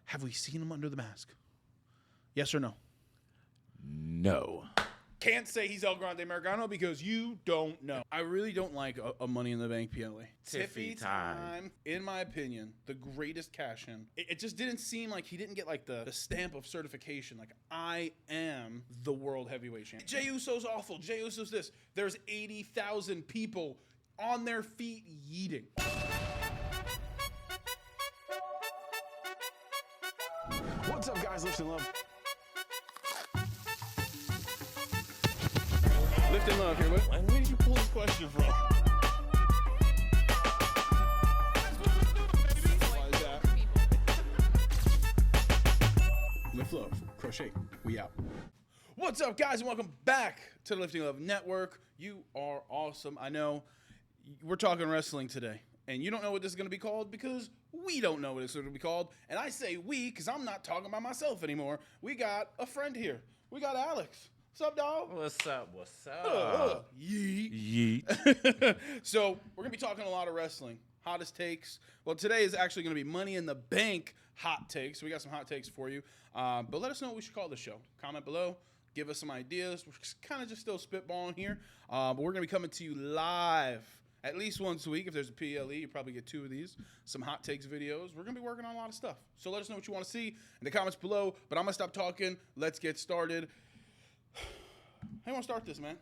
Have we seen him under the mask? Yes or no? No. Can't say he's El Grande Americano because you don't know. I really don't like a Money in the Bank PLA. Tiffy time. In my opinion, the greatest cash-in. It just didn't seem like he didn't get like the stamp of certification. Like, I am the world heavyweight champion. Jey Uso's awful. Jey Uso's this. There's 80,000 people on their feet yeeting. What's up, guys? Lift and Love. Lift and Love here. Where did you pull this question from? Why is that? Lift Love. Crochet. We out. What's up, guys, and welcome back to the Lifting Love Network. You are awesome. I know we're talking wrestling today, and you don't know what this is going to be called because we don't know what it's going to be called. And I say we because I'm not talking about myself anymore. We got a friend here. We got Alex. What's up, dog? What's up? What's up? Yeet. Yeet. So we're going to be talking a lot of wrestling. Hottest takes. Well, today is actually going to be Money in the Bank hot takes. So we got some hot takes for you. But let us know what we should call the show. Comment below. Give us some ideas. We're kind of just still spitballing here. But we're going to be coming to you live at least once a week. If there's a PLE, you probably get 2 of these. Some hot takes videos. We're going to be working on a lot of stuff. So let us know what you want to see in the comments below. But I'm going to stop talking. Let's get started. How you want to start this, man?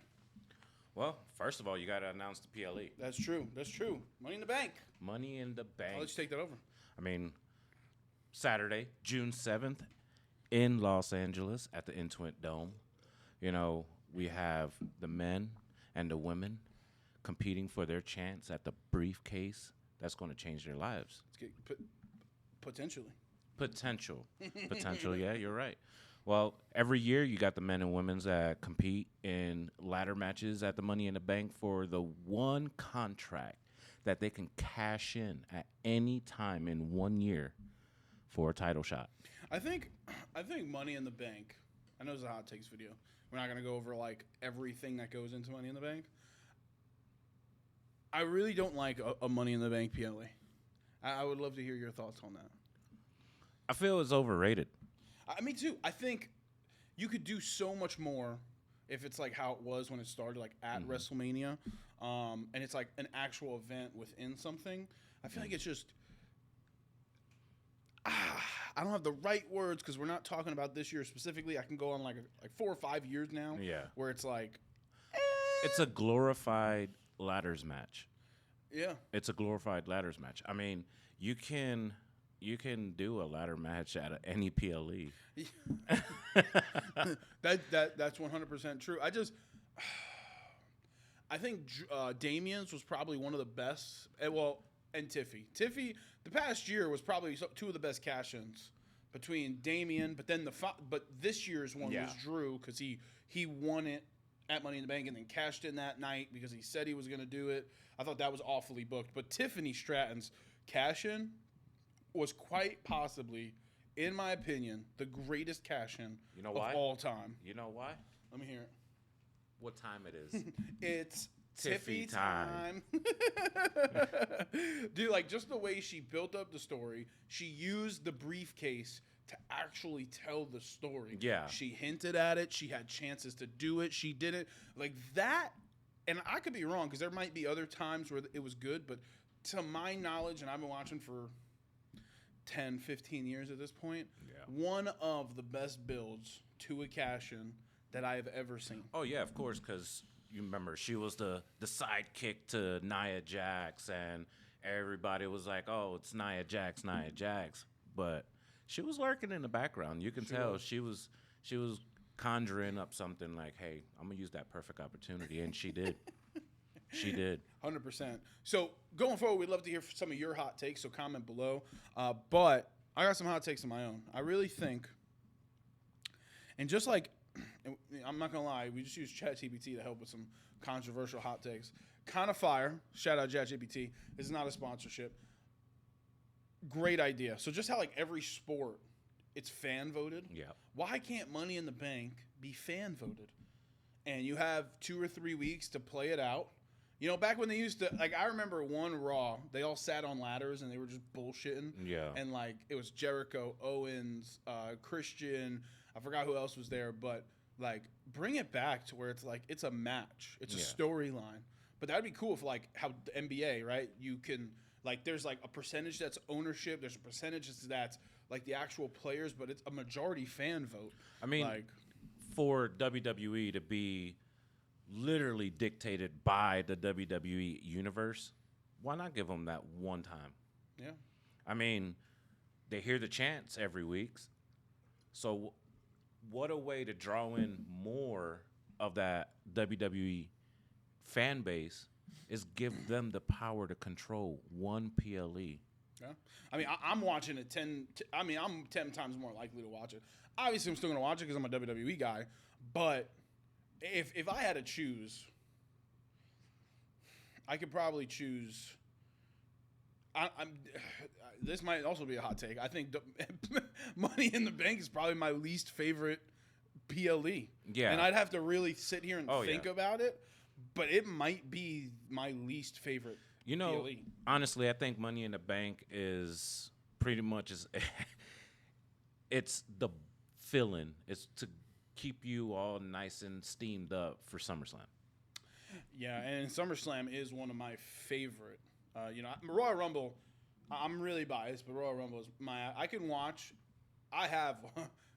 Well, first of all, you got to announce the PLE. That's true. That's true. Money in the Bank. Money in the Bank. I'll let you take that over. I mean, Saturday, June 7th, in Los Angeles at the Intuit Dome. You know, we have the men and the women competing for their chance at the briefcase that's going to change their lives. Potentially. Potential, yeah, you're right. Well, every year you got the men and women that compete in ladder matches at the Money in the Bank for the one contract that they can cash in at any time in 1 year for a title shot. I think Money in the Bank, I know it's a hot takes video. We're not going to go over like everything that goes into Money in the Bank. I really don't like a Money in the Bank PLA. I would love to hear your thoughts on that. I feel it's overrated. Me too. I think you could do so much more if it's like how it was when it started, like at WrestleMania, and it's like an actual event within something. I feel like it's just I don't have the right words because we're not talking about this year specifically. I can go on like 4 or 5 years now. Yeah, where it's like it's a glorified ladders match. Yeah, it's a glorified ladders match. I mean, you can do a ladder match at any PLE. That's 100% true. I think Damien's was probably one of the best. And Tiffy. The past year was probably 2 of the best cash-ins between Damien, but then but this year's one was Drew because he won it at Money in the Bank and then cashed in that night because he said he was going to do it. I thought that was awfully booked. But Tiffany Stratton's cash-in was quite possibly, in my opinion, the greatest cash-in of all time. You know why? Let me hear it. What time it is? It's Tiffy time. Dude, like just the way she built up the story, she used the briefcase to actually tell the story. Yeah. She hinted at it. She had chances to do it. She did it. Like that, and I could be wrong because there might be other times where it was good, but to my knowledge, and I've been watching for 10, 15 years at this point, one of the best builds to a cash-in that I have ever seen. Oh, yeah, of course, because you remember she was the sidekick to Nia Jax, and everybody was like, oh, it's Nia Jax. But she was lurking in the background. You can tell she was conjuring up something like, hey, I'm going to use that perfect opportunity, and she did. She did. 100%. So going forward, we'd love to hear some of your hot takes, so comment below. But I got some hot takes of my own. I really think, and just like, I'm not going to lie, we just used ChatGPT to help with some controversial hot takes. Kind of fire. Shout out ChatGPT. This is not a sponsorship. Great idea. So just how like every sport, it's fan voted. Yeah. Why can't Money in the Bank be fan voted? And you have 2 or 3 weeks to play it out. You know, back when they used to, like, I remember one Raw, they all sat on ladders and they were just bullshitting. Yeah. And, like, it was Jericho, Owens, Christian, I forgot who else was there, but, like, bring it back to where it's, like, it's a match. It's a storyline. But that would be cool if, like, how the NBA, right? You can, like, there's, like, a percentage that's ownership. There's a percentage that's, like, the actual players, but it's a majority fan vote. I mean, like, for WWE to be literally dictated by the WWE universe, why not give them that one time? Yeah. I mean, they hear the chants every week. So what a way to draw in more of that WWE fan base is give them the power to control one PLE. Yeah. I mean, I'm watching it I'm 10 times more likely to watch it. Obviously, I'm still going to watch it because I'm a WWE guy. But if I had to choose, I could probably choose. This might also be a hot take. I think Money in the Bank is probably my least favorite PLE. Yeah. And I'd have to really sit here and think about it. But it might be my least favorite You know, PLE. honestly, I think Money in the Bank is pretty much it's the fill-in. It's to keep you all nice and steamed up for SummerSlam. Yeah, and SummerSlam is one of my favorite. Royal Rumble, I'm really biased, but Royal Rumble is I can watch. I have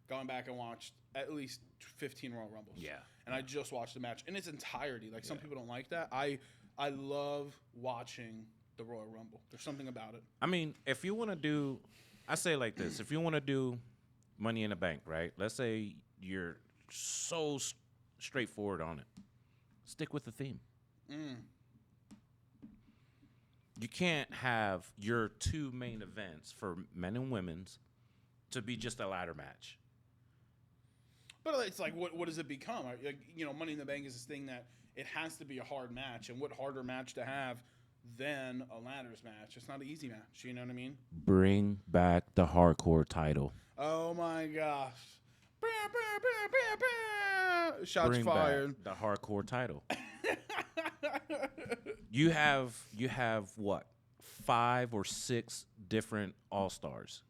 gone back and watched at least 15 Royal Rumbles. Yeah. And I just watched the match in its entirety. Like, some people don't like that. I love watching the Royal Rumble. There's something about it. I mean, if you want to do, I say it like this. If you want to do Money in the Bank, right? Let's say you're so straightforward on it. Stick with the theme. You can't have your two main events for men and women's to be just a ladder match. But it's like, what does it become? Like, Money in the Bank is this thing that it has to be a hard match. And what harder match to have than a ladders match? It's not an easy match. You know what I mean? Bring back the hardcore title. Oh, my gosh. Shots Bring fired. back the hardcore title. You have what? 5 or 6 different all-stars,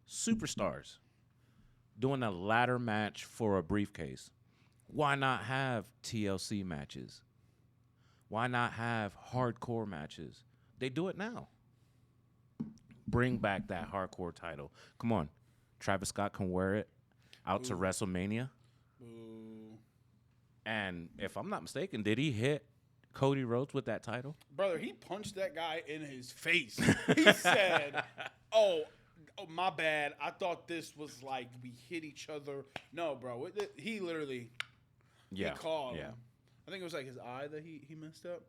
superstars, doing a ladder match for a briefcase. Why not have TLC matches? Why not have hardcore matches? They do it now. Bring back that hardcore title. Come on. Travis Scott can wear it out to WrestleMania. Ooh. And if I'm not mistaken, did he hit Cody Rhodes with that title? Brother, he punched that guy in his face. He said, oh, my bad. I thought this was like we hit each other. No, bro. He literally he called him. I think it was like his eye that he messed up.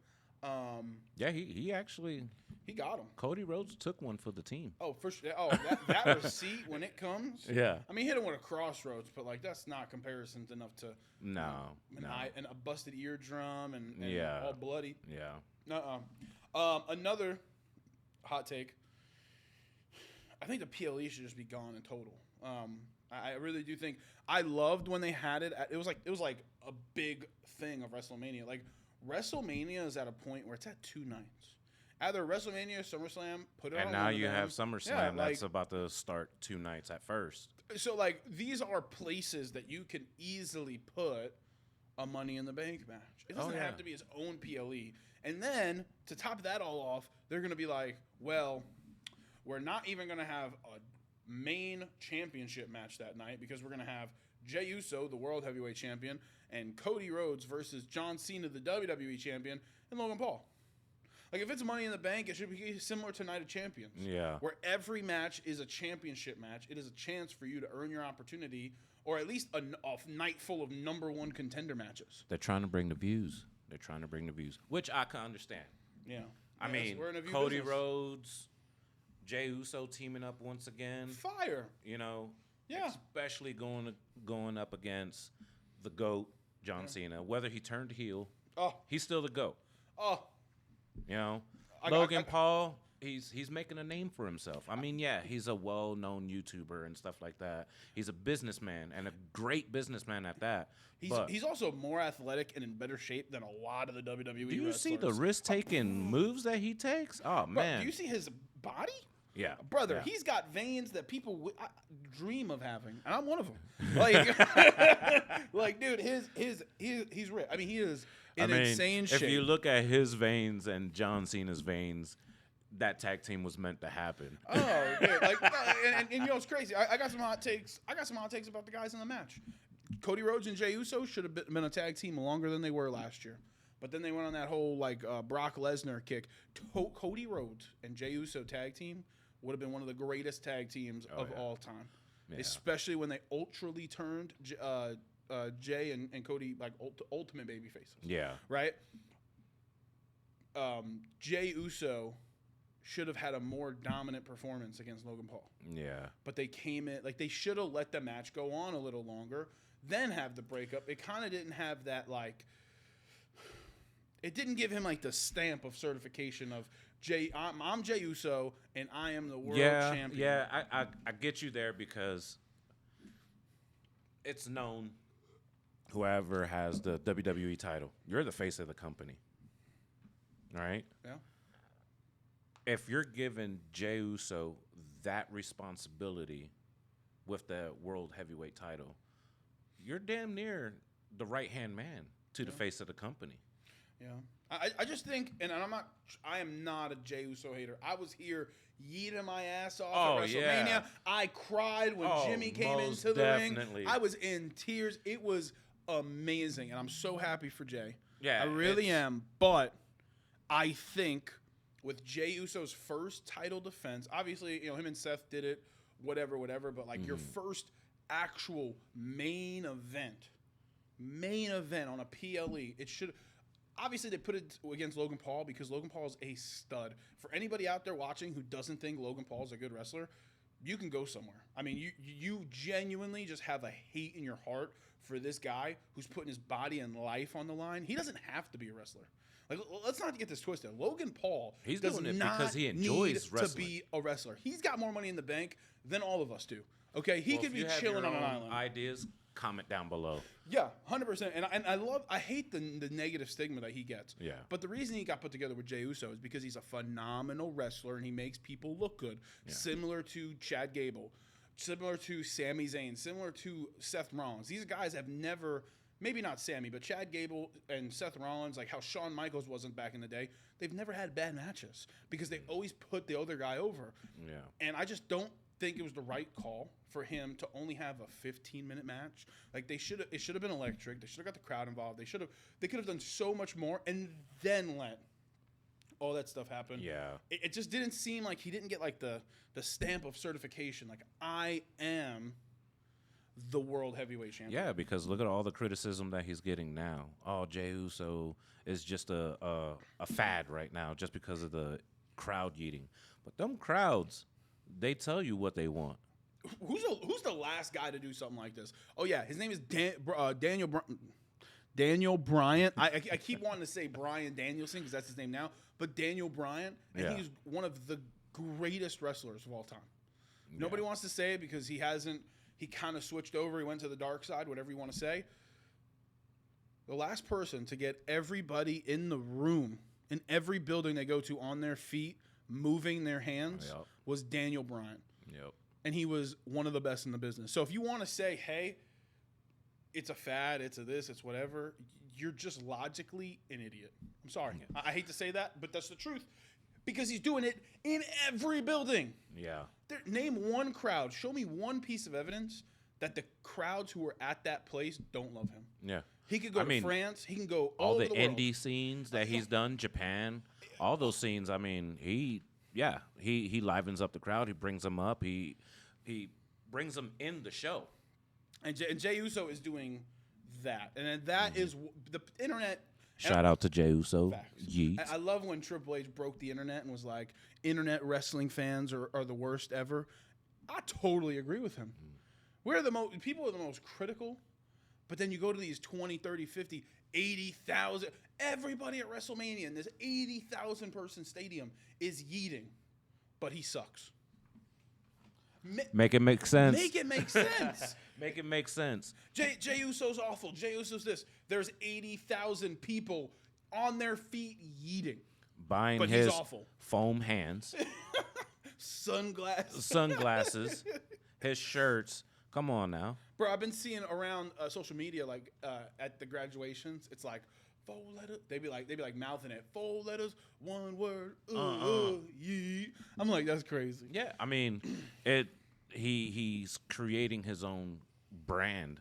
Yeah, he actually... He got him. Cody Rhodes took one for the team. Oh, for sure. Oh, that receipt when it comes. Yeah. I mean, he hit him with a crossroads, but like that's not comparisons enough to and a busted eardrum and all bloody. Yeah. Another hot take. I think the PLE should just be gone in total. I really do think I loved when they had it. It was like a big thing of WrestleMania. Like, WrestleMania is at a point where it's at 2 nights. Either WrestleMania or SummerSlam, put it on. And now one of you them. have SummerSlam that's about to start 2 nights at first. So, like, these are places that you can easily put a Money in the Bank match. It doesn't have to be its own PLE. And then, to top that all off, they're going to be like, well, we're not even going to have a main championship match that night because we're going to have Jey Uso, the World Heavyweight Champion, and Cody Rhodes versus John Cena, the WWE Champion, and Logan Paul. Like, if it's Money in the Bank, it should be similar to Night of Champions. Yeah. Where every match is a championship match. It is a chance for you to earn your opportunity, or at least a night full of #1 contender matches. They're trying to bring the views. Which I can understand. Yeah. I mean, we're in a view Cody business. Rhodes, Jey Uso teaming up once again. Fire. Yeah. Especially going up against the GOAT, John Cena. Whether he turned heel, he's still the GOAT. Oh. Logan Paul, he's making a name for himself. I mean, yeah, he's a well-known YouTuber and stuff like that. He's a businessman and a great businessman at that. He's also more athletic and in better shape than a lot of the WWE Do you wrestlers. see the risk-taking moves that he takes? Oh, Bro, man. do you see his body? Yeah. Brother, yeah. he's got veins that people dream of having, and I'm one of them. Like, like, dude, he's rich. I mean, he is in insane shape. If you look at his veins and John Cena's veins, that tag team was meant to happen. Oh, dude, like, and you know, it's crazy. I got some hot takes. I got some hot takes about the guys in the match. Cody Rhodes and Jey Uso should have been a tag team longer than they were last year. But then they went on that whole Brock Lesnar kick. Cody Rhodes and Jey Uso tag team would have been one of the greatest tag teams of all time, especially when they ultrally turned Jey and Cody like ultimate baby faces. Yeah. Right. Jey Uso should have had a more dominant performance against Logan Paul. Yeah. But they came in like they should have let the match go on a little longer, then have the breakup. It kind of didn't have that like. It didn't give him like the stamp of certification of I'm Jey Uso and I am the world champion. Yeah, I get you there because it's known whoever has the WWE title, you're the face of the company. All right? Yeah. If you're giving Jey Uso that responsibility with the world heavyweight title, you're damn near the right-hand man to the face of the company. Yeah, I just think, and I am not a Jey Uso hater. I was here yeeting my ass off at WrestleMania. Yeah. I cried when Jimmy came most into the definitely. ring. I was in tears. It was amazing, and I'm so happy for Jey. Yeah, I really am. But I think with Jey Uso's first title defense, obviously, you know, him and Seth did it, whatever. But like your first actual main event on a PLE, it should. Obviously, they put it against Logan Paul because Logan Paul is a stud. For anybody out there watching who doesn't think Logan Paul is a good wrestler, you can go somewhere. I mean, you genuinely just have a hate in your heart for this guy who's putting his body and life on the line. He doesn't have to be a wrestler. Like, let's not get this twisted. Logan Paul does doing it not because he enjoys need wrestling. to be a wrestler. He's got more money in the bank than all of us do. Okay, he could be chilling on an island. Ideas, comment down below. Yeah, 100%. And I hate the negative stigma that he gets. Yeah. But the reason he got put together with Jey Uso is because he's a phenomenal wrestler and he makes people look good. Yeah. Similar to Chad Gable, similar to Sami Zayn, similar to Seth Rollins. These guys have never, maybe not Sami, but Chad Gable and Seth Rollins, like how Shawn Michaels wasn't back in the day, they've never had bad matches because they always put the other guy over. Yeah. And I just don't think it was the right call for him to only have a 15-minute match. Like it should have been electric. They should have got the crowd involved. They could have done so much more and then let all that stuff happen. Yeah. It just didn't seem like he didn't get like the stamp of certification. Like I am the world heavyweight champion. Yeah, because look at all the criticism that he's getting now. Oh, Jey Uso is just a fad right now just because of the crowd yeeting. But them crowds, they tell you what they want. Who's the last guy to do something like this? Oh yeah, his name is Daniel Bryan. I keep wanting to say Bryan Danielson because that's his name now, but Daniel Bryan, and he's one of the greatest wrestlers of all time. Yeah. Nobody wants to say it because he hasn't. He kind of switched over. He went to the dark side. Whatever you want to say. The last person to get everybody in the room in every building they go to on their feet, moving their hands, was Daniel Bryan. Yep. And he was one of the best in the business. So if you want to say, hey, it's a fad, it's a this, it's whatever, you're just logically an idiot. I'm sorry. I hate to say that, but that's the truth. Because he's doing it in every building. Yeah. Name one crowd. Show me one piece of evidence that the crowds who are at that place don't love him. Yeah. He could go to France. He can go all over the world. All the indie scenes that he's done, Japan, all those scenes, I mean, he livens up the crowd. He brings them up. He brings them in the show. And Jey Uso is doing that. And that is the internet. Shout out to Jey Uso. Yeet. I love when Triple H broke the internet and was like, internet wrestling fans are the worst ever. I totally agree with him. People are the most critical, but then you go to these 20, 30, 50, 80,000. Everybody at WrestleMania in this 80,000 person stadium is yeeting. but he sucks. Make it make sense. Make it make sense. Make it make sense. Jey Uso's awful. Jey Uso's this. There's 80,000 people on their feet yeeting. Buying But his he's awful. foam hands, Sunglasses. his shirts. Come on now. Bro, I've been seeing around social media, like at the graduations, it's like 4 letters. They be like mouthing it. 4 letters, 1 word. Yeah. I'm like, that's crazy. Yeah, I mean, he's creating his own brand.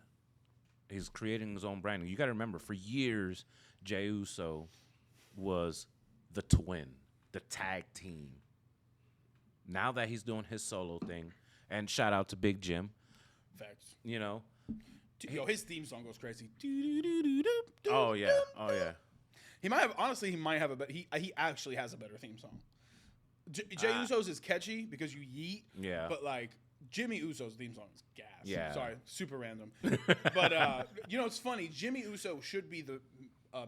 He's creating his own brand. You got to remember, for years, Jey Uso was the twin, the tag team. Now that he's doing his solo thing, and shout out to Big Jim. Facts. You know. Yo, his theme song goes crazy. Oh yeah. Oh yeah. He might have, honestly, he actually has a better theme song. Jey Uso's is catchy because you yeet. Yeah. But like Jimmy Uso's theme song is gas. Yeah. Sorry, super random. But you know, it's funny. Jimmy Uso should be the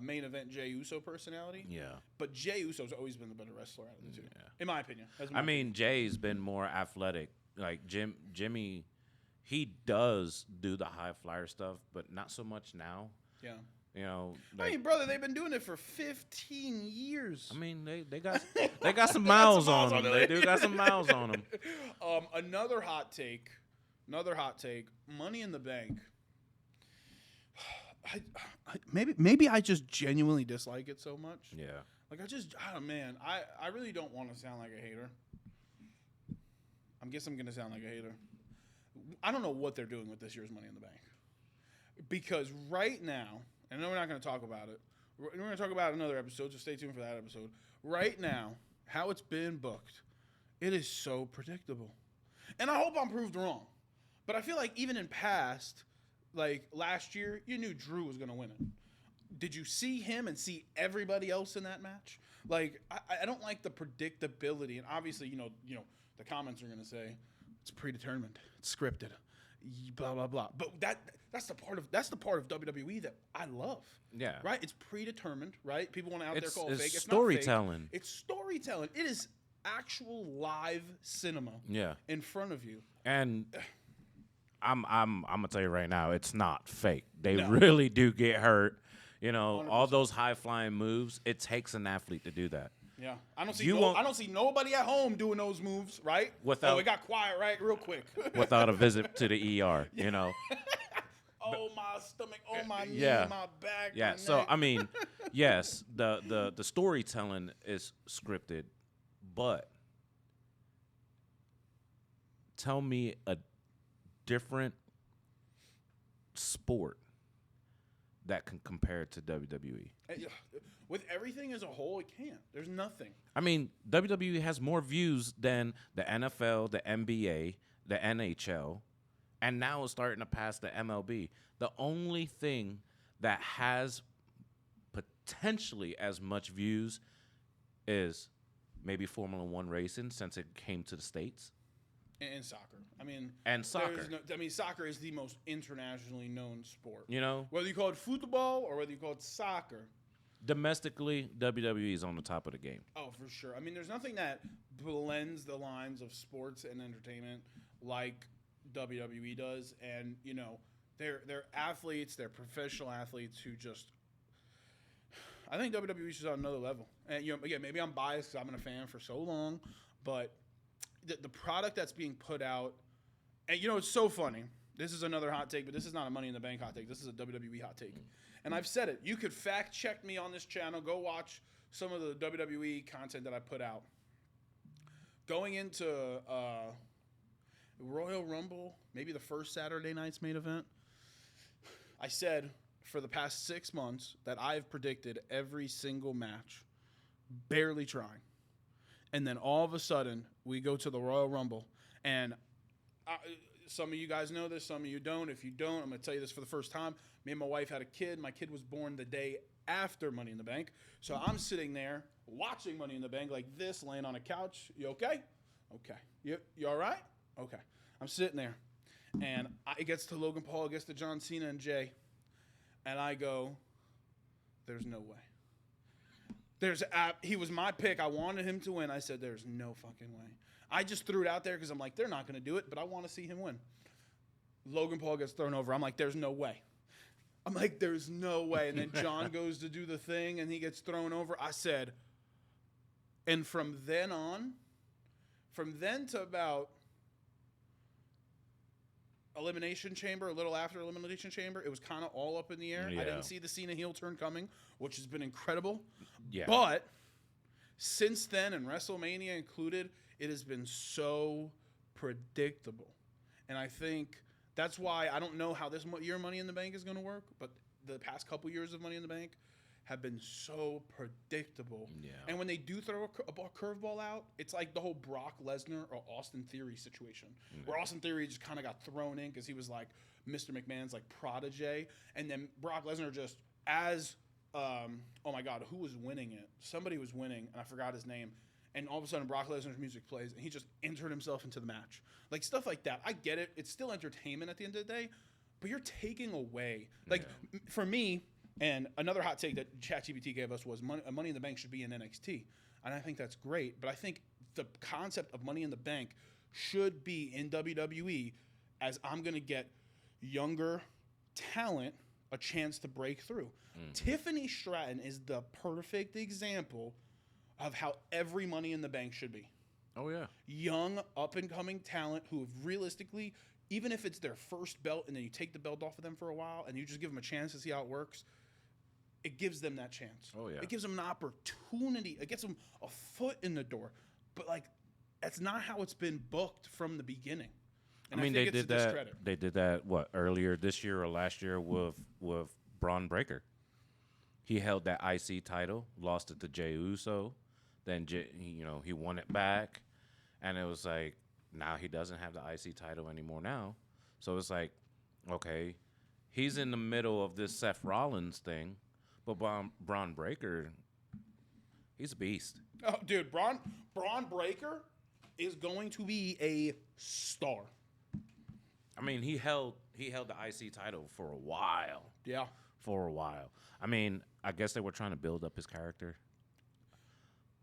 main event Jey Uso personality. Yeah. But Jey Uso's always been the better wrestler out of the two, in my opinion. I mean, Jay's been more athletic. Like Jimmy, he does do the high flyer stuff, but not so much now. Yeah. You know, I mean, brother, they've been doing it for 15 years. I mean, they got some miles on them. They do got some miles on them. Another hot take. Money in the Bank. Maybe I just genuinely dislike it so much. Yeah. Like I really don't want to sound like a hater. I guess I'm gonna sound like a hater. I don't know what they're doing with this year's Money in the Bank, because right now, and I know we're not gonna talk about it. We're gonna talk about another episode, so stay tuned for that episode. Right now, how it's been booked, it is so predictable, and I hope I'm proved wrong. But I feel like even in past, like last year, you knew Drew was gonna win it. Did you see him and see everybody else in that match? Like, I don't like the predictability, and obviously, you know, the comments are gonna say it's predetermined, it's scripted, blah blah blah. But that's the part of WWE that I love. Yeah. Right? It's predetermined. Right? People want to out there call it fake. It's storytelling. Not fake. It's storytelling. It is actual live cinema. Yeah. In front of you. And I'm gonna tell you right now, it's not fake. They No. really do get hurt. You know, 100%. all those high flying moves. It takes an athlete to do that. Yeah, I don't see nobody at home doing those moves, right? Without- it got quiet right real quick. Without a visit to the ER, you know. Oh, my stomach, oh, my knee, Yeah. my back, Yeah. my So neck. I mean, yes, the storytelling is scripted, but tell me a different sport that can compare to WWE. With everything as a whole, it can't. There's nothing. I mean, WWE has more views than the NFL, the NBA, the NHL, and now it's starting to pass the MLB. The only thing that has potentially as much views is maybe Formula One racing, since it came to the States. And soccer. I mean, And soccer. Soccer is the most internationally known sport. You know, Whether you call it football or whether you call it soccer. domestically, WWE is on the top of the game. Oh, for sure. I mean, there's nothing that blends the lines of sports and entertainment like WWE does. And, you know, they're athletes, they're professional athletes who just... I think WWE is on another level. And, you know, again, maybe I'm biased because I've been a fan for so long, but the product that's being put out... And, you know, it's so funny. This is another hot take, but this is not a Money in the Bank hot take. This is a WWE hot take. And I've said it. You could fact check me on this channel. Go watch some of the WWE content that I put out. Going into Royal Rumble, maybe the first Saturday night's main event, I said for the past 6 months that I've predicted every single match, barely trying. And then all of a sudden, we go to the Royal Rumble, and some of you guys know this, some of you don't. If you don't, I'm going to tell you this for the first time. Me and my wife had a kid. My kid was born the day after Money in the Bank. So I'm sitting there watching Money in the Bank like this, laying on a couch. You okay? Okay. You all right? Okay. I'm sitting there. And it gets to Logan Paul, it gets to John Cena and Jay. And I go, there's no way. He was my pick. I wanted him to win. I said, there's no fucking way. I just threw it out there because I'm like, they're not going to do it, but I want to see him win. Logan Paul gets thrown over. I'm like, there's no way. And then John goes to do the thing, and he gets thrown over. I said, and from then to about Elimination Chamber, a little after Elimination Chamber, it was kind of all up in the air. Yeah. I didn't see the Cena heel turn coming, which has been incredible. Yeah. But since then, and WrestleMania included, it has been so predictable. And I think that's why I don't know how this year Money in the Bank is going to work, but the past couple years of Money in the Bank have been so predictable. Yeah. And when they do throw a curveball out, it's like the whole Brock Lesnar or Austin Theory situation, where Austin Theory just kind of got thrown in because he was like Mr. McMahon's like protege, and then Brock Lesnar just oh my God, who was winning it? Somebody was winning, and I forgot his name. And all of a sudden, Brock Lesnar's music plays, and he just entered himself into the match. Like, stuff like that. I get it. It's still entertainment at the end of the day, but you're taking away. Like, for me, and another hot take that ChatGPT gave us was Money in the Bank should be in NXT. And I think that's great, but I think the concept of Money in the Bank should be in WWE, as I'm going to get younger talent a chance to break through. Tiffany Stratton is the perfect example of how every Money in the Bank should be. Oh, yeah. Young, up-and-coming talent who have realistically, even if it's their first belt and then you take the belt off of them for a while and you just give them a chance to see how it works, it gives them that chance. Oh, yeah. It gives them an opportunity. It gets them a foot in the door. But, like, that's not how it's been booked from the beginning. And I mean, think they it's did a that. discredit. They did that earlier this year or last year with Braun Breaker. He held that IC title, lost it to Jey Uso, then he won it back, and it was like now he doesn't have the IC title anymore now. So it's like, okay, he's in the middle of this Seth Rollins thing, but Braun Breaker, he's a beast. Oh, dude, Braun Breaker is going to be a star. I mean, he held the IC title for a while. Yeah. For a while. I mean, I guess they were trying to build up his character.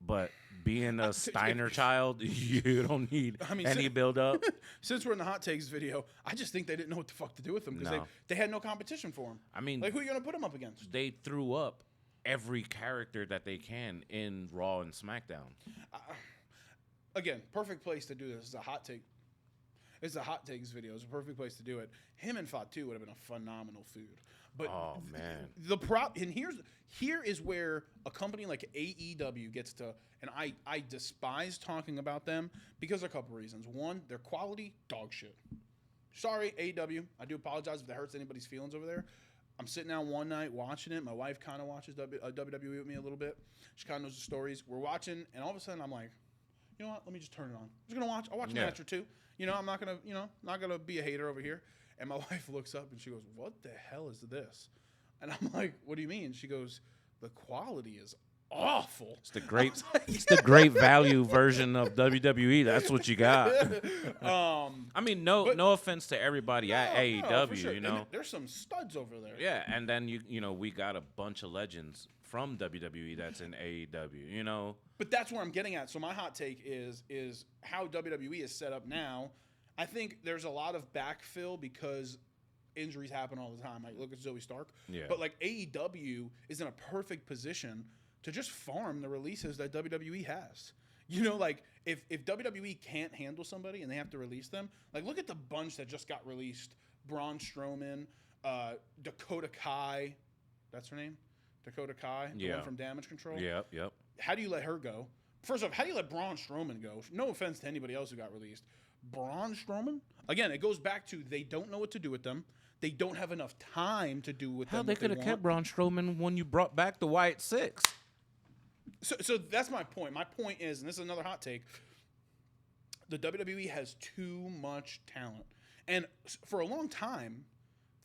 But being a Steiner child, you don't need any build up. Since we're in the hot takes video, I just think they didn't know what the fuck to do with him because they had no competition for him. I mean, like, who are you going to put him up against? They threw up every character that they can in Raw and SmackDown. Again, perfect place to do this is a hot take. It's a hot takes video. It's a perfect place to do it. Him and Fatu would have been a phenomenal feud. But oh man, and here is where a company like AEW gets to, and I despise talking about them because of a couple reasons. One, their quality, dog shit. Sorry, AEW. I do apologize if that hurts anybody's feelings over there. I'm sitting down one night watching it. My wife kind of watches WWE with me a little bit. She kind of knows the stories. We're watching, and all of a sudden I'm like, you know what? Let me just turn it on. I'm just gonna watch. I'll watch a match or two. You know, I'm not gonna be a hater over here. And my wife looks up and she goes, "What the hell is this?" And I'm like, "What do you mean?" She goes, "The quality is awful." It's the great value version of WWE. That's what you got. I mean, no offense to everybody at AEW, sure. you know. And there's some studs over there. Yeah, and then you know we got a bunch of legends from WWE that's in AEW, you know. But that's where I'm getting at. So my hot take is how WWE is set up now. I think there's a lot of backfill because injuries happen all the time. Like, look at Zoe Stark. Yeah. But, like, AEW is in a perfect position to just farm the releases that WWE has. You know, like, if WWE can't handle somebody and they have to release them, like, look at the bunch that just got released. Braun Strowman, Dakota Kai. That's her name? Dakota Kai, the one from Damage Control. Yep. How do you let her go? First off, how do you let Braun Strowman go? No offense to anybody else who got released. Braun Strowman? Again, it goes back to they don't know what to do with them. They don't have enough time to do with them. Hell, they could have kept Braun Strowman when you brought back the White Six. So that's my point. My point is, and this is another hot take, the WWE has too much talent. And for a long time,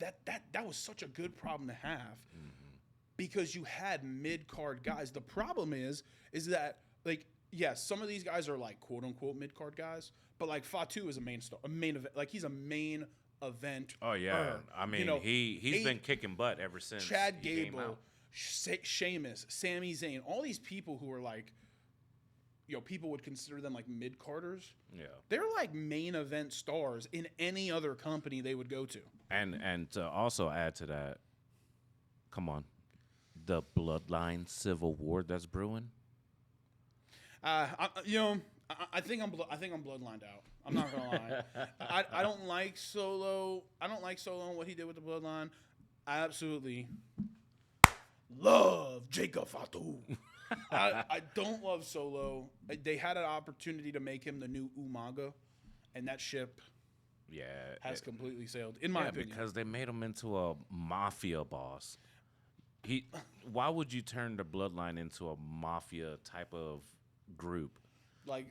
that was such a good problem to have because you had mid-card guys. The problem is that, like, yes, some of these guys are like quote-unquote mid-card guys, but like Fatu is a main event. Like, he's a main event. Oh, yeah. I mean, you know, he's been kicking butt ever since Chad he came Gable, out. Sheamus, Sami Zayn, all these people who are like people would consider them like mid-carders. Yeah. They're like main event stars in any other company they would go to. And to also add to that, come on, the Bloodline Civil War that's brewing. I think I'm bloodlined out. I'm not gonna lie. I don't like Solo. I don't like Solo and what he did with the Bloodline. I absolutely love Jacob Fatu. I don't love Solo. They had an opportunity to make him the new Umaga, and that ship has completely sailed, in my opinion. Because they made him into a mafia boss. Why would you turn the Bloodline into a mafia type of group? Like,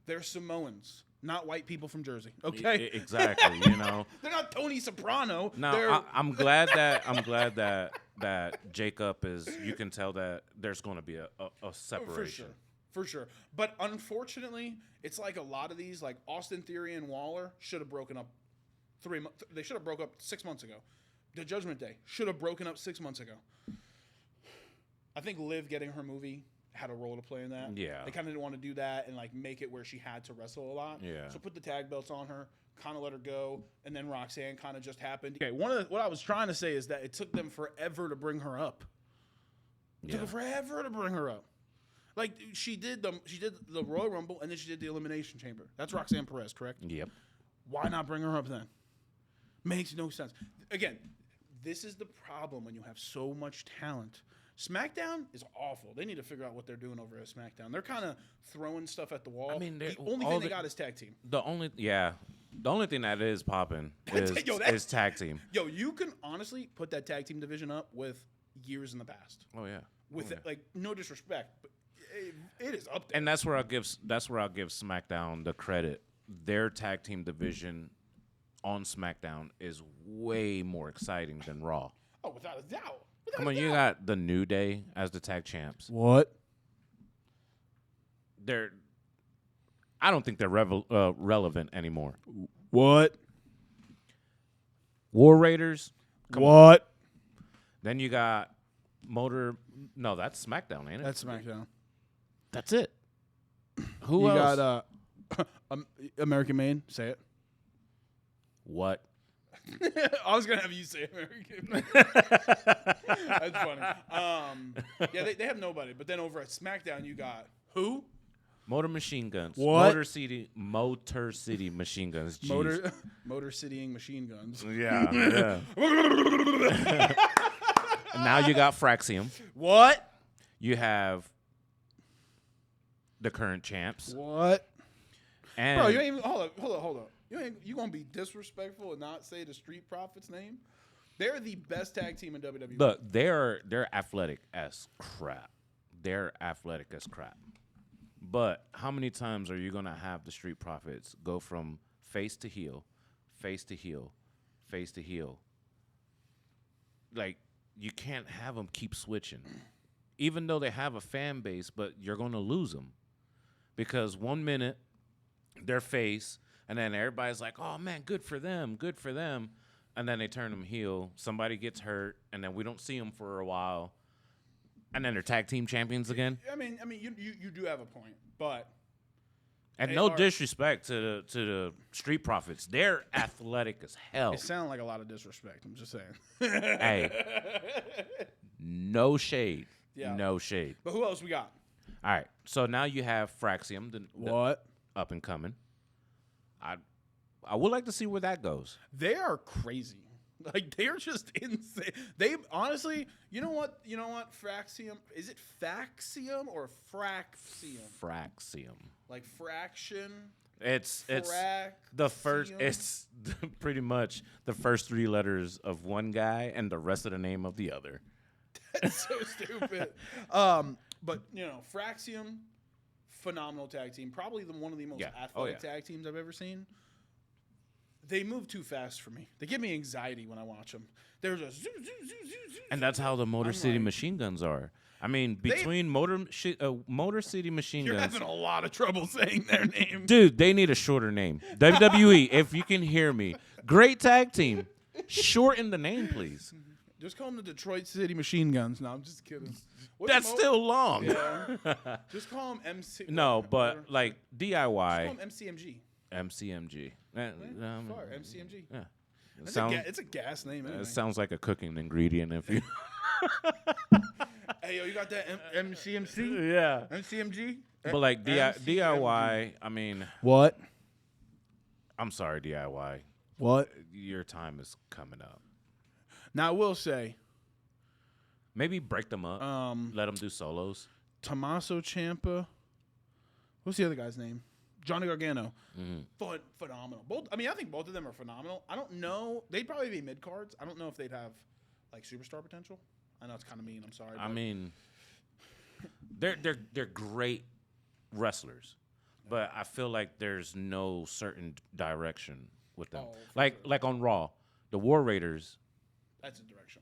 they're Samoans, not white people from Jersey. Okay, exactly. They're not Tony Soprano. No, I'm glad that Jacob is. You can tell that there's going to be a separation. For sure. But unfortunately, it's like a lot of these, like Austin Theory and Waller, should have broken up They should have broke up 6 months ago. The Judgment Day should have broken up 6 months ago. I think Liv getting her movie had a role to play in that. Yeah. They kind of didn't want to do that and like make it where she had to wrestle a lot. Yeah. So put the tag belts on her, kind of let her go, and then Roxanne kind of just happened. Okay, what I was trying to say is that it took them forever to bring her up. It took them forever to bring her up. Like she did the Royal Rumble and then she did the Elimination Chamber. That's Roxanne Perez, correct? Yep. Why not bring her up then? Makes no sense. Again, this is the problem when you have so much talent. SmackDown is awful. They need to figure out what they're doing over at SmackDown. They're kind of throwing stuff at the wall. I mean, the only thing they got is tag team. The only thing that is popping is tag team. Yo, you can honestly put that tag team division up with years in the past. Oh yeah. Like no disrespect, but it is up there. And that's where I'll give SmackDown the credit. Their tag team division on SmackDown is way more exciting than Raw. Oh, without a doubt. Come on, you got the New Day as the tag champs. What? I don't think they're relevant anymore. What? War Raiders. What? Then you got No, that's SmackDown, ain't it? That's SmackDown. That's it. Who you else? got American Made. Say it. What? I was gonna have you say American. That's funny. They have nobody. But then over at SmackDown, you got who? Motor Machine Guns. What? Motor City Machine Guns. Jeez. Motor Citying Machine Guns. Yeah. And now you got Fraxium. What? You have the current champs. What? And Bro, you ain't even hold up. You gonna be disrespectful and not say the Street Profits name? They're the best tag team in WWE. Look, they're athletic as crap. But how many times are you gonna have the Street Profits go from face to heel, face to heel, face to heel? Like, you can't have them keep switching, even though they have a fan base. But you're gonna lose them because 1 minute they're face. And then everybody's like, oh, man, good for them. And then they turn them heel. Somebody gets hurt, and then we don't see them for a while. And then they're tag team champions again. I mean, you do have a point, but and no disrespect to the Street Profits, they're athletic as hell. It sounds like a lot of disrespect. I'm just saying. Hey, no shade, no shade. But who else we got? All right, so now you have Fraxium, the up and coming. I would like to see where that goes. They are crazy. Like, they're just insane. They honestly, you know what? Fraxium, is it Faxium or Fraxium? Fraxium. Like fraction? It's the first. It's pretty much the first 3 letters of one guy and the rest of the name of the other. That's so stupid. But Fraxium, phenomenal tag team. Probably one of the most athletic tag teams I've ever seen. They move too fast for me. They give me anxiety when I watch them. They're just zoo, zoo, zoo, zoo, zoo. And that's how the Motor City Machine Guns are. I mean, between Motor City Machine Guns... You're having a lot of trouble saying their name. Dude, they need a shorter name. WWE, if you can hear me. Great tag team. Shorten the name, please. Just call them the Detroit City Machine Guns. No, I'm just kidding. That's still long. Yeah. Just call them MC. No, whatever. but like Just DIY. call them MCMG. MCMG. Fire, MCMG. Yeah. It's a gas name anyway. It sounds like a cooking ingredient if you. Hey, yo, you got that MCMC? Yeah. MCMG? But like MCMG. DIY, I mean, What? I'm sorry, DIY. What? Your time is coming up. Now, I will say, Maybe break them up. Let them do solos. Tommaso Ciampa. What's the other guy's name? Johnny Gargano. Phenomenal. I think both of them are phenomenal. I don't know. They'd probably be mid cards. I don't know if they'd have like superstar potential. I know it's kind of mean. I'm sorry. I mean, they're great wrestlers, but I feel like there's no certain direction with them. Oh, like on Raw, the War Raiders. That's a direction.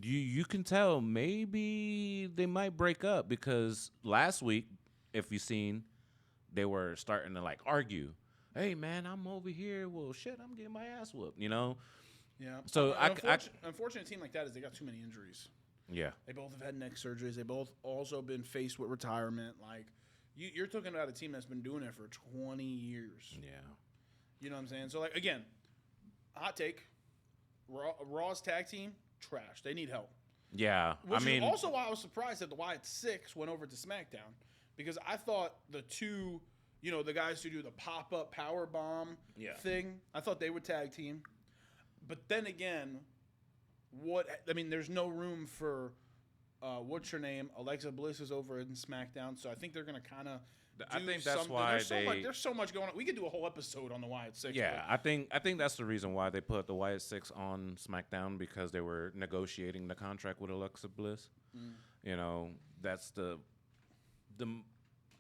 You can tell maybe they might break up because last week, if you've seen, they were starting to like argue. Hey man, I'm over here. Well, shit, I'm getting my ass whooped. You know. Yeah. So unfortunate team like that is they got too many injuries. Yeah. They both have had neck surgeries. They both also been faced with retirement. Like you're talking about a team that's been doing it for 20 years. Yeah. You know what I'm saying? So like again, hot take. Raw's tag team trash. They need help. Yeah. Which is also why I was surprised that the Wyatt Six went over to SmackDown because I thought the two, the guys who do the pop-up power bomb thing, I thought they would tag team. But then again, there's no room for what's her name? Alexa Bliss is over in SmackDown, so I think they're gonna kind of. I think that's why there's so much going on. We could do a whole episode on the Wyatt Six. Yeah, I think that's the reason why they put the Wyatt Six on SmackDown because they were negotiating the contract with Alexa Bliss. That's the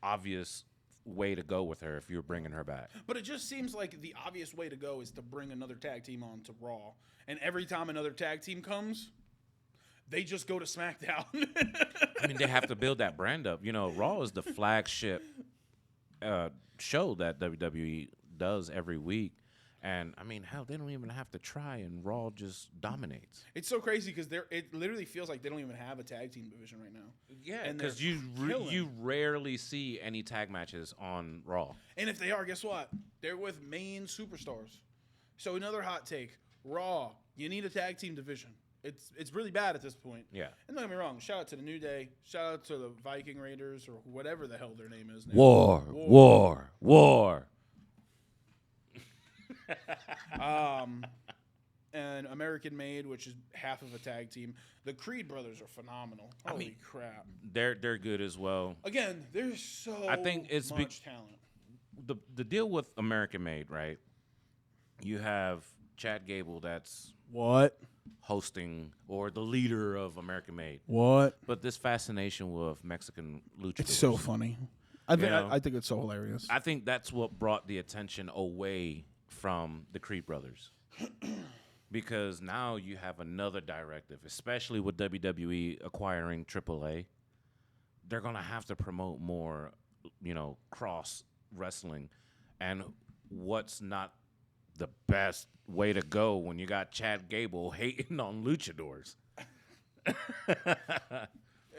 obvious way to go with her if you're bringing her back. But it just seems like the obvious way to go is to bring another tag team on to Raw, and every time another tag team comes, they just go to SmackDown. I mean, they have to build that brand up. Raw is the flagship show that WWE does every week. And, I mean, hell, they don't even have to try, and Raw just dominates. It's so crazy because it literally feels like they don't even have a tag team division right now. Yeah, because you rarely see any tag matches on Raw. And if they are, guess what? They're with main superstars. So another hot take, Raw, you need a tag team division. It's really bad at this point. Yeah. And don't get me wrong, shout out to the New Day, shout out to the Viking Raiders or whatever the hell their name is now. War. And American Made, which is half of a tag team. The Creed brothers are phenomenal. Holy crap. They're good as well. Again, there's so much talent. The deal with American Made, right? You have Chad Gable that's what? Hosting or the leader of American Made. What? But this fascination with Mexican luchadors. It's so funny. I think it's so hilarious. I think that's what brought the attention away from the Creed brothers. Because now you have another directive, especially with WWE acquiring AAA. They're going to have to promote more, cross wrestling. And what's not the best way to go when you got Chad Gable hating on luchadors?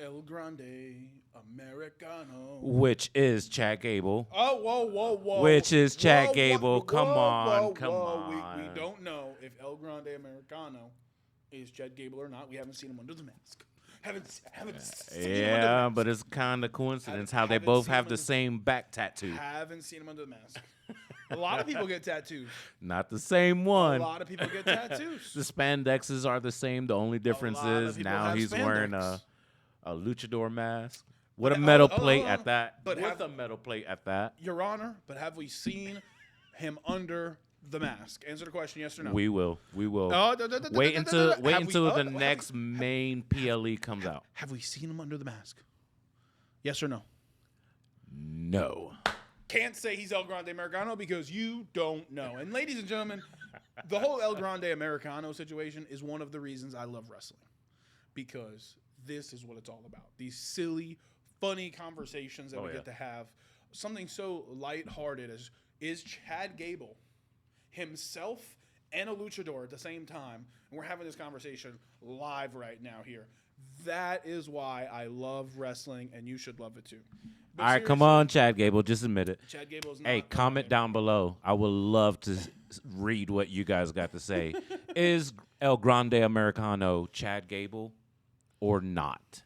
El Grande Americano. Which is Chad Gable. Oh, whoa. Which is Chad Gable. Whoa, come on. We don't know if El Grande Americano is Chad Gable or not. We haven't seen him under the mask. Haven't seen him under the mask. But it's kind of coincidence how they both have the same back tattoo. Haven't seen him under the mask. A lot of people get tattoos. Not the same one. A lot of people get tattoos. The spandexes are the same. The only difference is now he's wearing a luchador mask with a metal plate at that. A metal plate at that. Your Honor, but have we seen him under the mask? Answer the question, yes or no. We will. Wait until the next main PLE comes out. Have we seen him under the mask? Yes or no? No. Can't say he's El Grande Americano because you don't know. And ladies and gentlemen, the whole El Grande Americano situation is one of the reasons I love wrestling. Because this is what it's all about. These silly, funny conversations that we get to have. Something so lighthearted as is Chad Gable himself and a luchador at the same time, and we're having this conversation live right now here. That is why I love wrestling, and you should love it too. But All right, come seriously, on, Chad Gable. Just admit it. Chad Gable's not. Hey, comment down below. I would love to read what you guys got to say. Is El Grande Americano Chad Gable or not?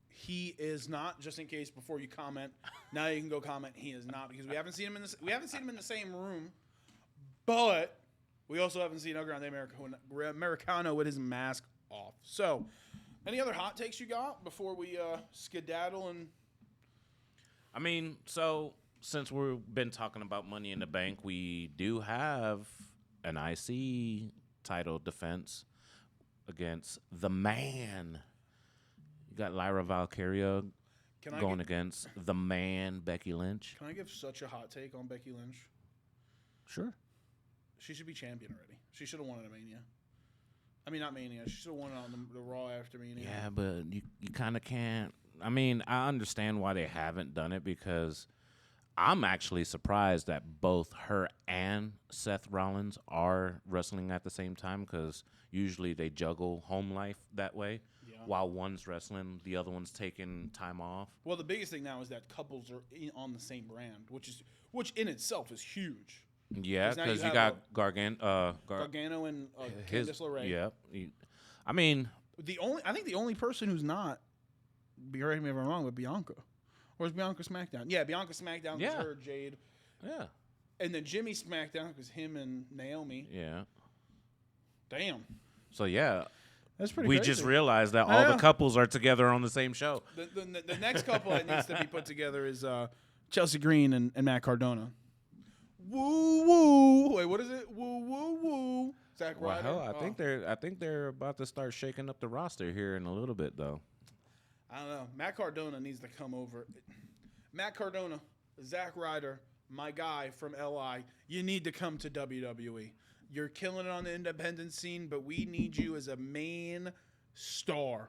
He is not. Just in case, before you comment, now you can go comment. He is not, because we haven't seen him in this. We haven't seen him in the same room, but we also haven't seen El Grande Americano with his mask off. So, any other hot takes you got before we skedaddle? And I mean, so since we've been talking about Money in the Bank, we do have an IC title defense against the man. You got Lyra Valkyria going against the man, Becky Lynch. Can I give such a hot take on Becky Lynch? Sure. She should be champion already. She should have won at a Mania. I mean, not Mania. She should have won it on the Raw after Mania. Yeah, but you kind of can't. I mean, I understand why they haven't done it, because I'm actually surprised that both her and Seth Rollins are wrestling at the same time, because usually they juggle home life that way. Yeah. While one's wrestling, the other one's taking time off. Well, the biggest thing now is that couples are on the same brand, which in itself is huge. Yeah, because you got Gargano and Candice LeRae. Yeah, I mean, I think the only person who's not, correct me if I'm wrong, but Bianca. Or is Bianca SmackDown? Yeah, Bianca SmackDown was her, Jade. Yeah. And then Jimmy SmackDown was him and Naomi. Yeah. Damn. So, yeah. That's pretty We crazy. just realized that all the couples are together on the same show. The next couple that needs to be put together is Chelsea Green and Matt Cardona. Woo woo! Wait, what is it? Woo woo woo! Zack Ryder. Well, I think they're about to start shaking up the roster here in a little bit, though. I don't know. Matt Cardona needs to come over. Matt Cardona, Zack Ryder, my guy from LI. You need to come to WWE. You're killing it on the independent scene, but we need you as a main star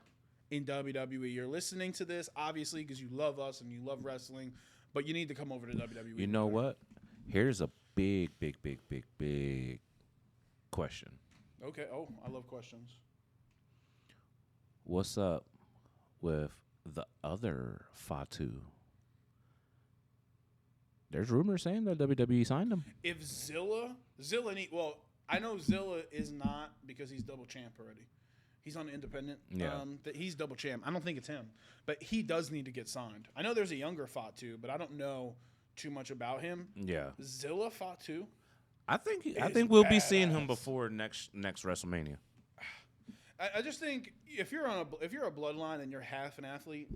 in WWE. You're listening to this, obviously, because you love us and you love wrestling, but you need to come over to WWE. You know what? Here's a big question. Okay. Oh, I love questions. What's up with the other Fatu? There's rumors saying that WWE signed him. If Zilla well, I know Zilla is not, because he's double champ already. He's on the independent. Yeah. He's double champ. I don't think it's him, but he does need to get signed. I know there's a younger Fatu, but I don't know too much about him. Yeah. Zilla Fatu. I think we'll be seeing him before next WrestleMania. I just think if you're a bloodline and you're half an athlete,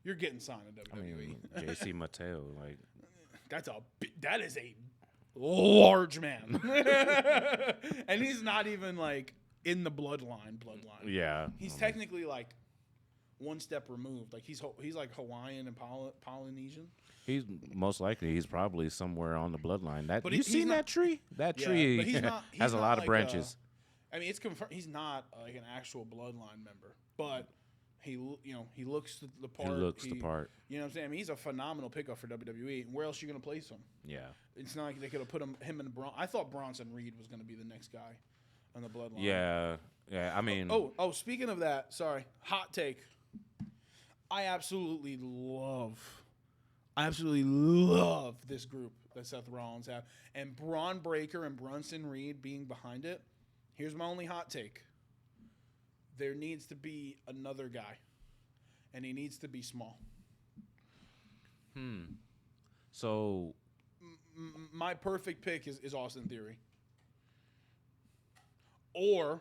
you're getting signed in WWE. I mean, JC Mateo, like that is a large man, and he's not even like in the bloodline. Yeah, he's technically like one step removed. Like he's like Hawaiian and Polynesian. He's most likely he's probably somewhere on the bloodline. But you seen that tree? That tree but he's has a lot of like branches. I mean, it's confirmed he's not like an actual bloodline member, but he looks the part. He looks the part. You know what I'm saying? I mean, he's a phenomenal pickup for WWE. Where else are you going to place him? Yeah. It's not like they could have put him in I thought Bronson Reed was going to be the next guy on the bloodline. Yeah. Yeah. I mean. Oh. Speaking of that, sorry. Hot take. I absolutely love this group that Seth Rollins have, and Braun Breaker and Bronson Reed being behind it. Here's my only hot take. There needs to be another guy, and he needs to be small. So, my perfect pick is Austin Theory. Or,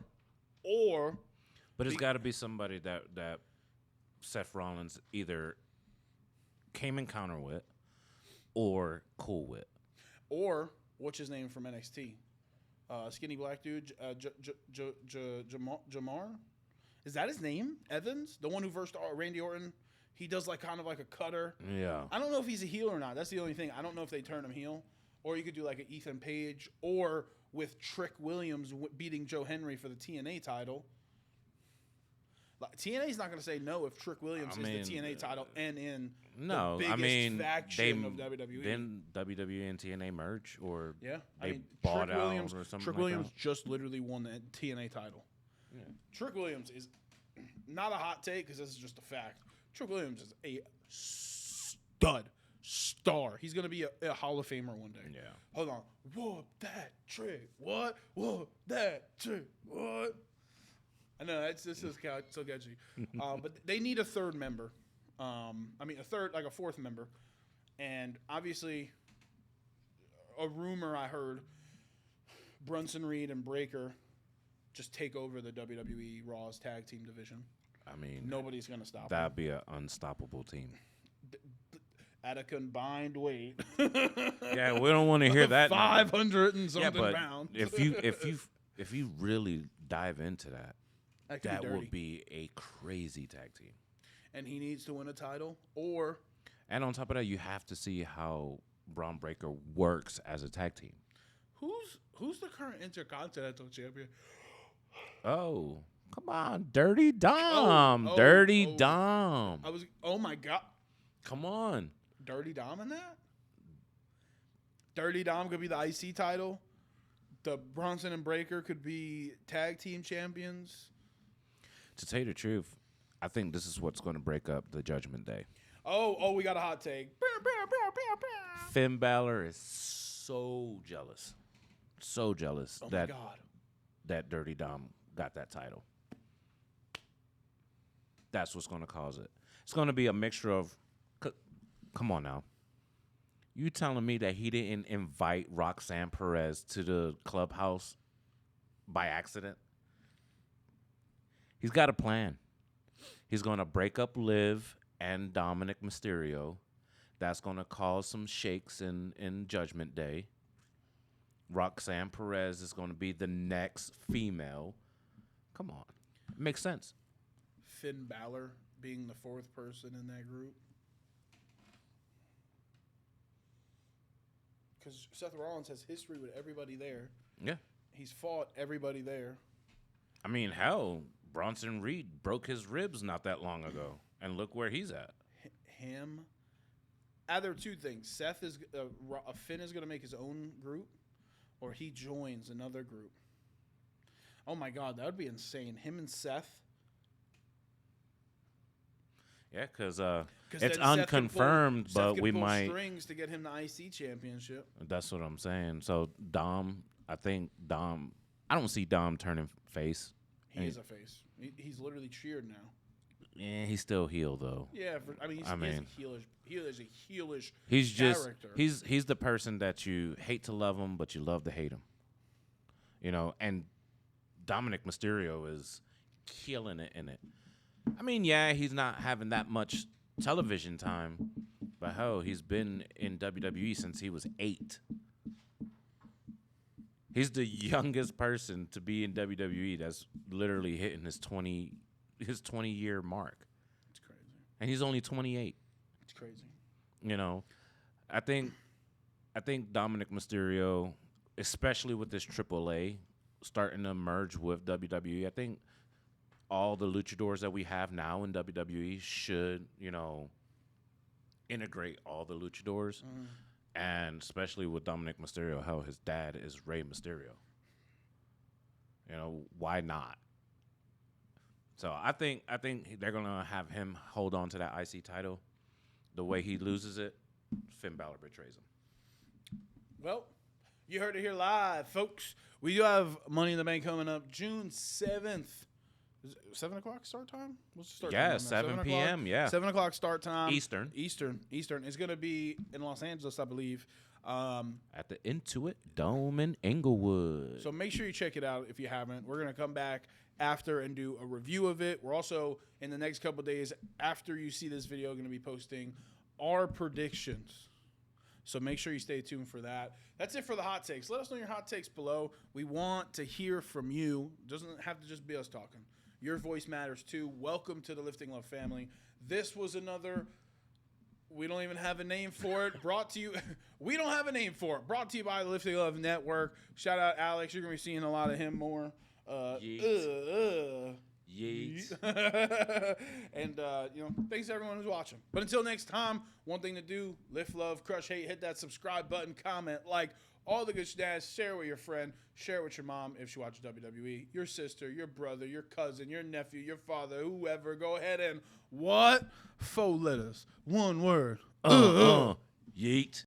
but it's got to be somebody that Seth Rollins either came encounter with or cool with. Or what's his name from NXT? Skinny black dude, Jamar. Is that his name? Evans, the one who versed Randy Orton. He does like kind of like a cutter. Yeah. I don't know if he's a heel or not. That's the only thing. I don't know if they turn him heel, or you could do like an Ethan Page, or with Trick Williams beating Joe Henry for the TNA title. Like, TNA's not going to say no if Trick Williams is the TNA title and in no, the biggest faction of WWE. Then WWE and TNA merge, or they bought Trick out Williams, or something. Trick like Williams that. just literally won the TNA title. Yeah. Trick Williams is not a hot take because this is just a fact. Trick Williams is a star. He's going to be a Hall of Famer one day. Yeah. Hold on. Whoop that trick. What? Whoop that trick. What? I know this is so catchy. But they need a third member. A fourth member. And obviously, a rumor I heard, Brunson Reed and Breaker just take over the WWE Raw's tag team division. I mean, nobody's going to stop them. That'd be an unstoppable team. At a combined weight. Yeah, we don't want to hear that. 500 and something pounds. if you really dive into that would be a crazy tag team. And he needs to win a title, and on top of that, you have to see how Braun Breaker works as a tag team. Who's the current Intercontinental Champion? Oh, come on, Dirty Dom, Dirty Dom. Oh my God, come on, Dirty Dom in that. Dirty Dom could be the IC title. The Bronson and Breaker could be tag team champions. To tell you the truth, I think this is what's going to break up the Judgment Day. Oh, we got a hot take. Finn Balor is so jealous that Dirty Dom got that title. That's what's going to cause it. It's going to be a mixture of, come on now. You telling me that he didn't invite Roxanne Perez to the clubhouse by accident? He's got a plan. He's going to break up Liv and Dominic Mysterio. That's going to cause some shakes in Judgment Day. Roxanne Perez is going to be the next female. Come on. It makes sense. Finn Balor being the fourth person in that group. Because Seth Rollins has history with everybody there. Yeah. He's fought everybody there. I mean, hell, Bronson Reed broke his ribs not that long ago, and look where he's at. Him. Either two things. Finn is going to make his own group, or he joins another group. Oh my God, that would be insane. Him and Seth. Yeah, because it's unconfirmed, but we might strings to get him the IC championship. That's what I'm saying. So Dom, I don't see Dom turning face. He is a face. He's literally cheered now. Yeah, he's still heel though. Yeah, he is a heelish. He is a heelish. He's just character. he's the person that you hate to love him, but you love to hate him. You know, and Dominic Mysterio is killing it in it. I mean, yeah, he's not having that much television time, but hell, he's been in WWE since he was 8. He's the youngest person to be in WWE that's literally hitting his 20-year mark. It's crazy. And he's only 28. It's crazy. You know, I think Dominic Mysterio, especially with this AAA starting to merge with WWE, I think all the luchadors that we have now in WWE should, integrate all the luchadors. Mm. And especially with Dominic Mysterio, how his dad is Rey Mysterio. Why not? So I think they're gonna have him hold on to that IC title. The way he loses it, Finn Balor betrays him. Well, you heard it here live, folks. We do have Money in the Bank coming up June 7th. Is it 7 o'clock start time? What's the start time? 7 p.m., yeah. 7 o'clock start time. Eastern. It's going to be in Los Angeles, I believe. At the Intuit Dome in Inglewood. So make sure you check it out if you haven't. We're going to come back after and do a review of it. We're also, in the next couple of days, after you see this video, going to be posting our predictions. So make sure you stay tuned for that. That's it for the hot takes. Let us know your hot takes below. We want to hear from you. It doesn't have to just be us talking. Your voice matters too. Welcome to the Lifting Love family. This was another, we don't even have a name for it. Brought to you, we don't have a name for it. Brought to you by the Lifting Love Network. Shout out Alex. You're going to be seeing a lot of him more. Yeet. And, thanks to everyone who's watching. But until next time, one thing to do, lift love, crush hate, hit that subscribe button, comment, like, all the good jazz. Share it with your friend. Share it with your mom if she watches WWE. Your sister, your brother, your cousin, your nephew, your father, whoever. Go ahead and what? 4 letters. 1 word. Yeet.